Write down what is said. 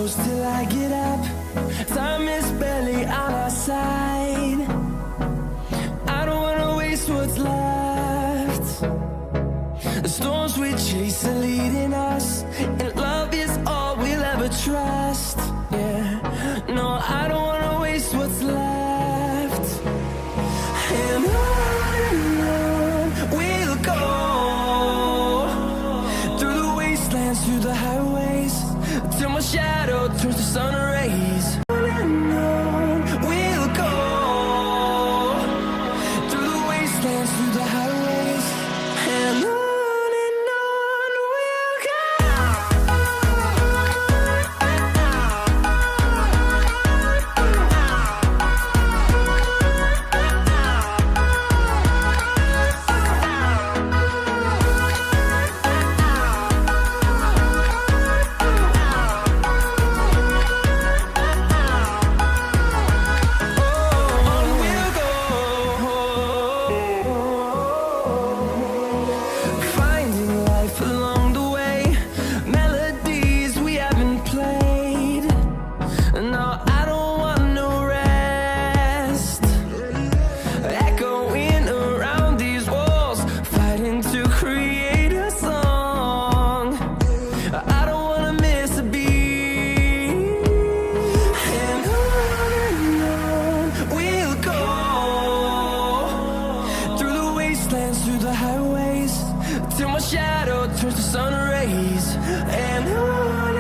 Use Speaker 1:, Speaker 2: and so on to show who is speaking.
Speaker 1: close till I get up. Time is barely on our side. I don't wanna waste what's left. The storms we chase are leading us, and love is all we'll ever trust. Yeah, no, I don't wanna waste what's left. And on we'll go, through the wastelands, through the highways, till my shadow turns to sun rays. On we'll go, through the wastelands, through the highways, and on we'll go. Through the highways, till my shadow turns to sun rays, and on